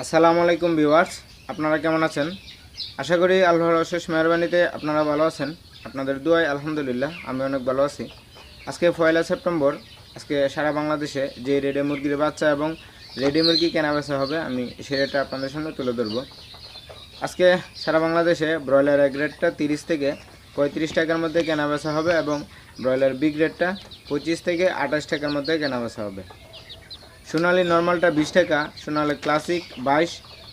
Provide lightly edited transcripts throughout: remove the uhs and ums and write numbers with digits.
আসসালামু আলাইকুম ভিউয়ার্স, আপনারা কেমন আছেন? আশা করি আল্লাহর অশেষ মেহরবানিতে আপনারা ভালো আছেন। আপনাদের দোয়ায় আলহামদুলিল্লাহ আমি অনেক ভালো আছি। আজকে 1 সেপ্টেম্বর। আজকে সারা বাংলাদেশে যে রেডি মুরগির বাচ্চা এবং রেডি মুরগি কেনাবেচা হবে আমি সেটা আপনাদের সামনে তুলে ধরবো। আজকে সারা বাংলাদেশে ব্রয়লার এ গ্রেডটা 30 থেকে 35 টাকার মধ্যে কেনাবেচা হবে এবং ব্রয়লার বি গ্রেডটা 25 থেকে 28 টাকার মধ্যে কেনাবেচা হবে। সোনালী নর্মালটা 20 টাকা, সোনালী ক্লাসিক 22,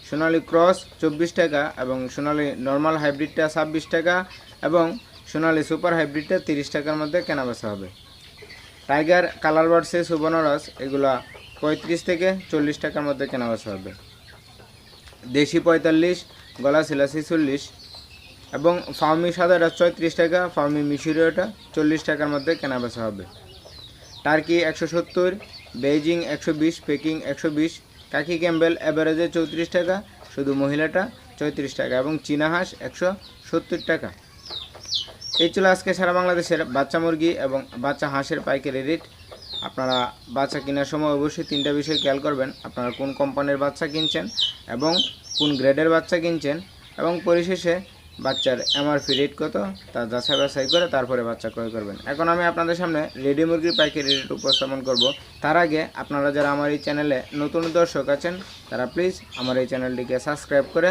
সোনালী ক্রস 24 টাকা এবং সোনালী নর্মাল হাইব্রিডটা 26 টাকা এবং সোনালী সুপার হাইব্রিডটা 30 টাকার মধ্যে কেনাবেচা হবে। টাইগার কালার বার্ডসে সুবর্ণরাজ এগুলা 35 থেকে 40 টাকার মধ্যে কেনাবেচা হবে। দেশি 45, গলা ছিলা 46 এবং ফার্মি সাদাটা 34 টাকা, ফার্মি মিশরীয়টা 40 টাকার মধ্যে কেনাবেচা হবে। টার্কি 170, বেইজিং 120, পেকিং 120, কাকি ক্যাম্বেল অ্যাভারেজে 34 টাকা, শুধু মহিলাটা 34 টাকা এবং চীনা হাঁস 170 টাকা। এই ছিল আজকে সারা বাংলাদেশের বাচ্চা মুরগি এবং বাচ্চা হাঁসের পাইকারি রেট। আপনারা বাচ্চা কেনার সময় অবশ্যই 3টা বিষয় খেয়াল করবেন। আপনারা কোন কোম্পানির বাচ্চা কিনছেন এবং কোন গ্রেডের বাচ্চা কিনছেন এবং পরিশেষে বাচ্চার এমআরপি রেট কত তা যাচাই বাছাই করে তারপরে বাচ্চা ক্রয় করবেন। এখন আমি আপনাদের সামনে রেডি মুরগির পাইকারি রেট উপস্থাপন করব। তার আগে আপনারা যারা আমার এই চ্যানেলে নতুন দর্শক আছেন তারা প্লিজ আমার এই চ্যানেলটিকে সাবস্ক্রাইব করে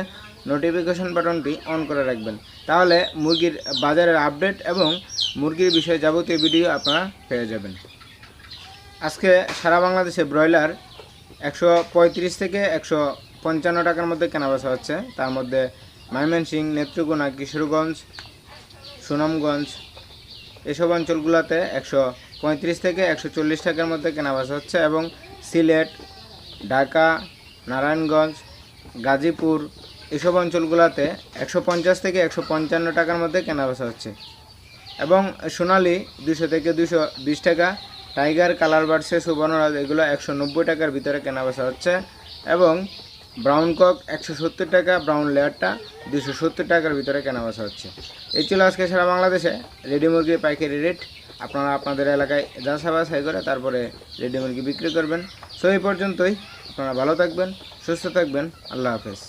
নোটিফিকেশন বাটনটি অন করে রাখবেন। তাহলে মুরগির বাজারের আপডেট এবং মুরগির বিষয়ে যাবতীয় ভিডিও আপনারা পেয়ে যাবেন। আজকে সারা বাংলাদেশে ব্রয়লার 135 থেকে 155 টাকার মধ্যে কেনাবেচা হচ্ছে। তার মধ্যে ময়মনসিংহ, নেত্রকোনা, কিশোরগঞ্জ, সুনামগঞ্জ এসব অঞ্চলগুলোতে 135 থেকে 140 টাকার মধ্যে কেনাবেচা হচ্ছে এবং সিলেট, ঢাকা, নারায়ণগঞ্জ, গাজীপুর এসব অঞ্চলগুলোতে 150 থেকে 155 টাকার মধ্যে কেনাবেচা হচ্ছে এবং সোনালী 200 থেকে 220 টাকা, টাইগার কালার বার্ডসে সুবর্ণরাজ এগুলো 190 টাকার ভিতরে কেনাবেচা হচ্ছে এবং ব্রাউন কক 170 টাকা, ব্রাউন লেয়ারটা 270 টাকার ভিতরে কেনাবেচা হচ্ছে। এই ছিল আজকে সারা বাংলাদেশে রেডি মুরগির পাইকারি রেট। আপনারা আপনাদের এলাকায় যাচাই বাছাই করে তারপরে রেডি মুরগি বিক্রি করবেন। সো এই পর্যন্তই। আপনারা ভালো থাকবেন, সুস্থ থাকবেন। আল্লাহ হাফেজ।